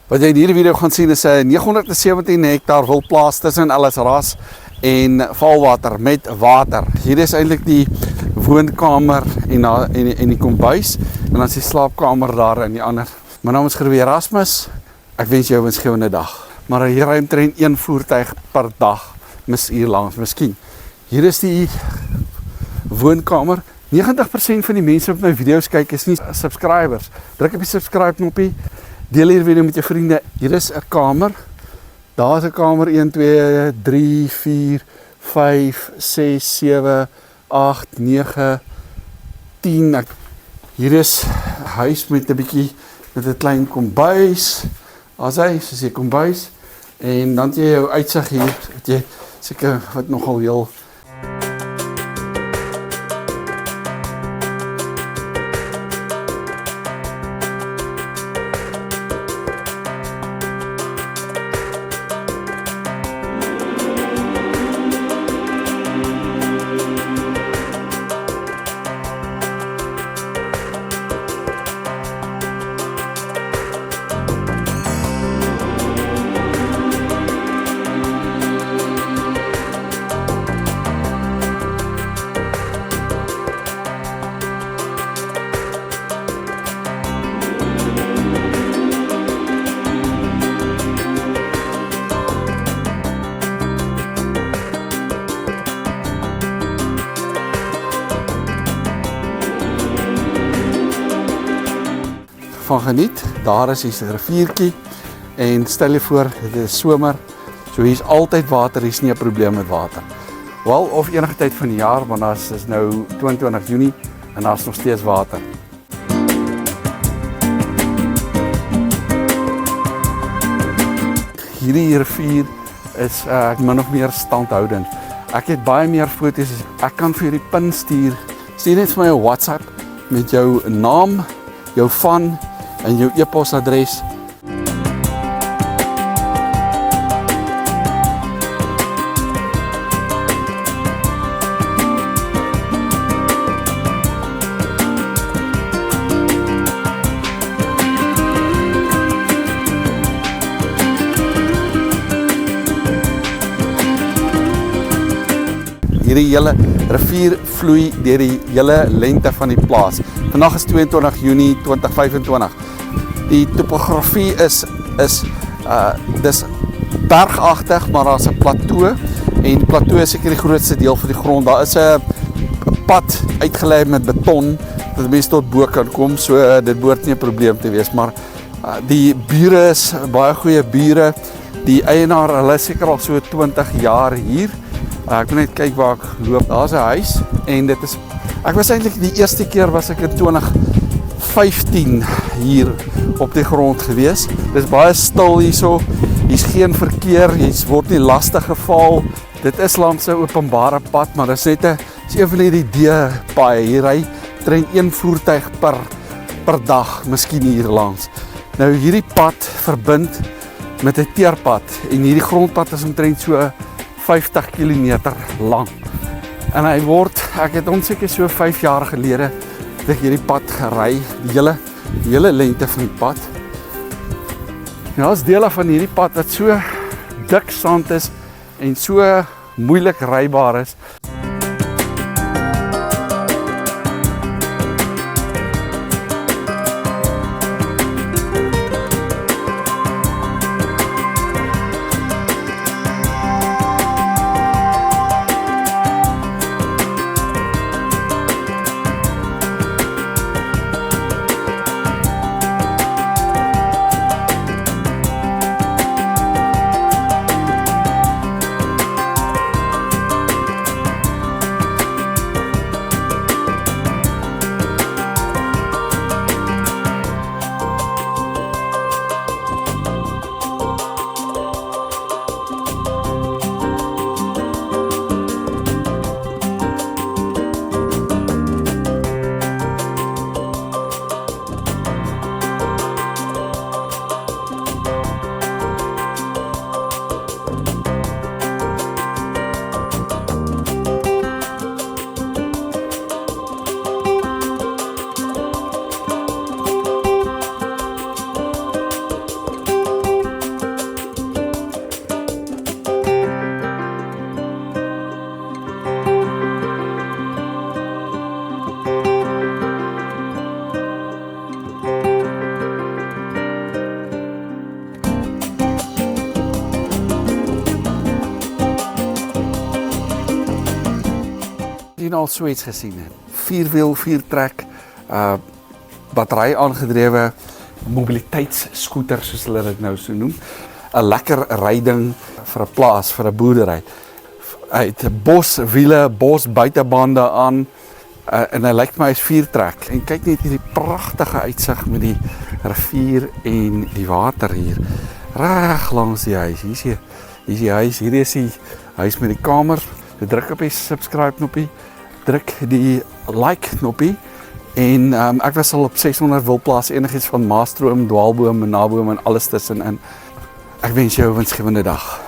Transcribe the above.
Wat jy in hierdie video gaan sien is 'n 917 hektaar wildplaas tussen Ellisras en Valwater met water. Hier is eintlik die woonkamer en die kombuis en dan is die slaapkamer daar in die ander. My naam is Groewe Erasmus. Ek wens jou 'n winsgewende dag. Maar hier ry omtrent 1 voertuig per dag mis hier langs miskien. Hier is die woonkamer. 90% van die mense wat my video's kyk is nie subscribers. Druk op die subscribe knoppie. Deel hierdie video met jou vriende. Hier is 'n kamer. Daar is 'n kamer 1 2 3 4 5 6 7 8 9 10. Hier is 'n huis met 'n klein kombuis. As hy soos 'n kombuis en dan jy jou uitsig hier, wat jy seker wat nogal heel van geniet. Daar is 'n riviertjie en stel je voor, dit is somer, so hier is altyd water, hier is nie 'n probleem met water. Wel, of enige tyd van die jaar, want daar is nou 22 Junie en daar is nog steeds water. Hierdie rivier is min of meer standhoudend. Ek het baie meer foto's, ek kan vir die pin stuur. Stuur net vir my 'n WhatsApp met jou naam, jou van en jou e-posadres. Hierdie hele rivier vloei deur die hele lengte van die plaas. Vandag is 22 Junie 2025. Die topografie is dis bergagtig, maar daar's 'n plateau en die plateau is seker die grootste deel van die grond. Daar is 'n pad uitgelê met beton dat mense tot bo kan kom, so dit behoort nie 'n probleem te wees, maar die bure is baie goeie bure. Die eienaar, hulle is seker al so 20 jaar hier. Ek moet net kyk waar ek loop. Daar's 'n huis en dit is ek was eintlik die eerste keer was ek in 2015 hier op die grond gewees. Dit is baie stil hierso. Hier's geen verkeer, jy word nie lastig geval. Dit is langs 'n openbare pad, maar dit is net 'n van hierdie D-paaie. Hier ry omtrent 1 voertuig per dag, miskien hier langs. Nou hierdie pad verbind met 'n teerpad en hierdie grondpad is omtrent so 50 km lank. En hy word, ek het onseker so 5 jaar gelede het ek hierdie pad gery, die hele lengte van die pad. En daar's dele van hierdie pad wat so dik sand is en so moeilik rybaar is. jy nou al so iets gesien? 4-wiel, 4-trek, battery aangedrewe mobiliteitsscooter soos hulle dit nou so noem. 'n Lekker ryding vir 'n plaas, vir 'n boerdery. Hy het boswiele, bosbuitebande aan en hy lyk my hy's 4-trek. En kyk net hierdie pragtige uitsig met die rivier en die water hier. Reg langs die huis. Hier is die huis, hier is die huis met die kamer. Druk op die subscribe knoppie, druk die like knoppie en ek was al op 600 wilplaas, enigiets van maastroom, dwaalboom, naboom en alles tussenin. Ek wens jou 'n winsgewende dag.